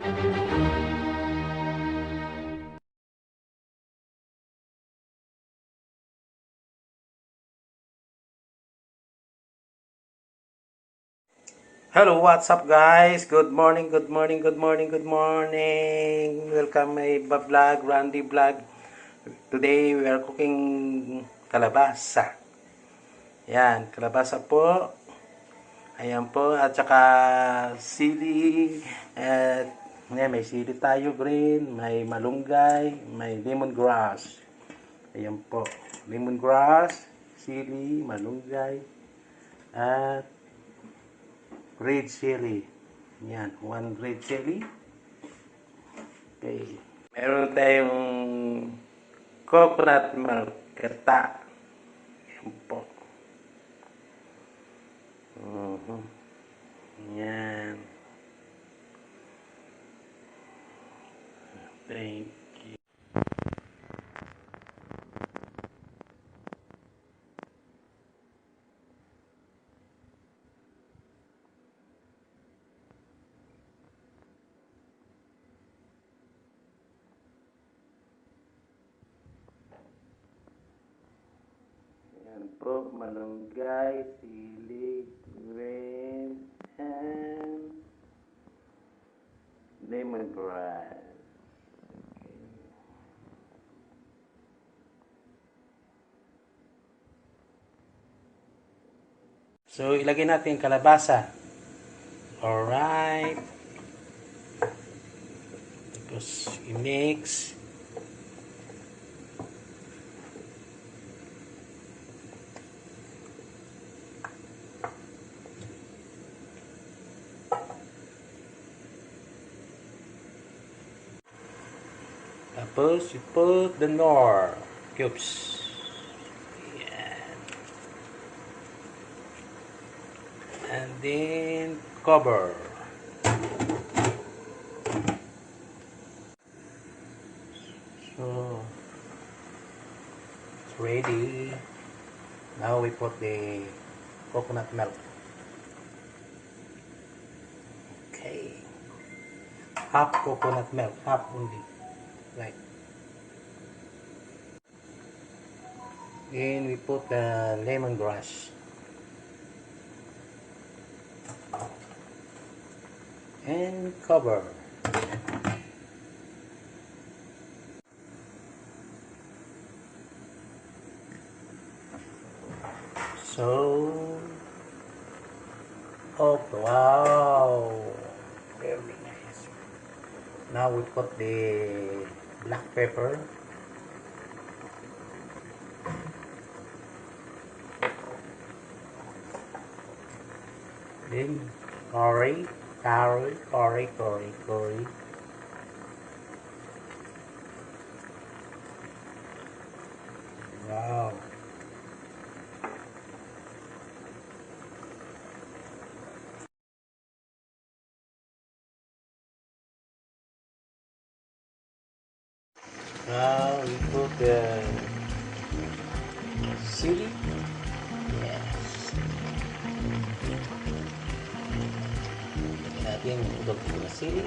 Hello, what's up guys? Good morning, good morning, good morning, good morning. Welcome my vlog, Randy vlog. Today we are cooking kalabasa. Yan, kalabasa po. Ayan po, at saka sili. At may sili tayo green, may malunggay, may lemongrass. Ayan po, lemongrass, sili, malunggay, at red chili. Yan, 1 red chili. Okay. Meron tayong coconut milk kata. Yan po. Yan. Thank you. Yan po, malunggay, sili, green, and lemongrass. So, ilagay natin yung kalabasa. Alright. Tapos, i-mix. Tapos, you put the nor cubes. Yan. And then, cover. So, it's ready. Now we put the coconut milk. Okay. Half coconut milk, half only. Right. Then we put the lemongrass. And cover. So, oh wow, very nice. Now we put the black pepper. Then curry. Wow. Now we put the chili. Yes. Natin udog na sili.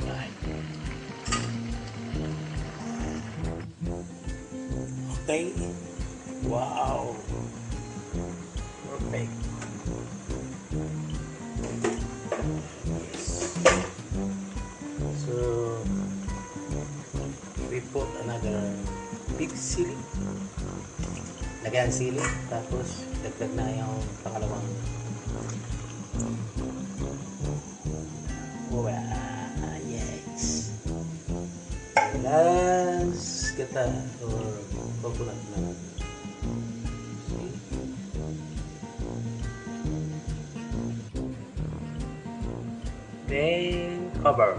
Right. Okay. Wow. Perfect. Yes. So we put another big sili. Lagyan sili, tapos dagdag na yung pangalawang. Wow, yes. Let's get that or coconut milk. Then cover.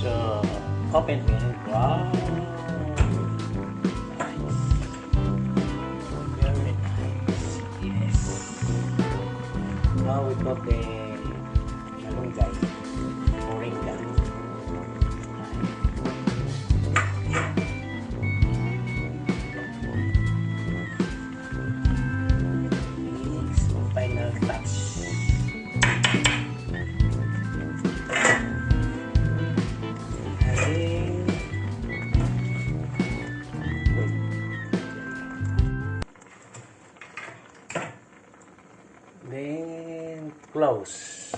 So open it. Wow, nice, very nice. Yes. Now we put the malunggay, pouring down. then close.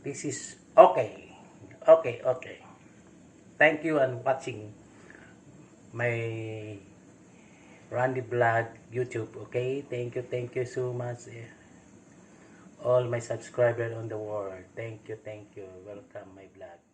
This is okay. Okay. Thank you and watching my Randy Vlog YouTube. Okay, thank you so much. All my subscribers on the world. Thank you. Welcome my vlog.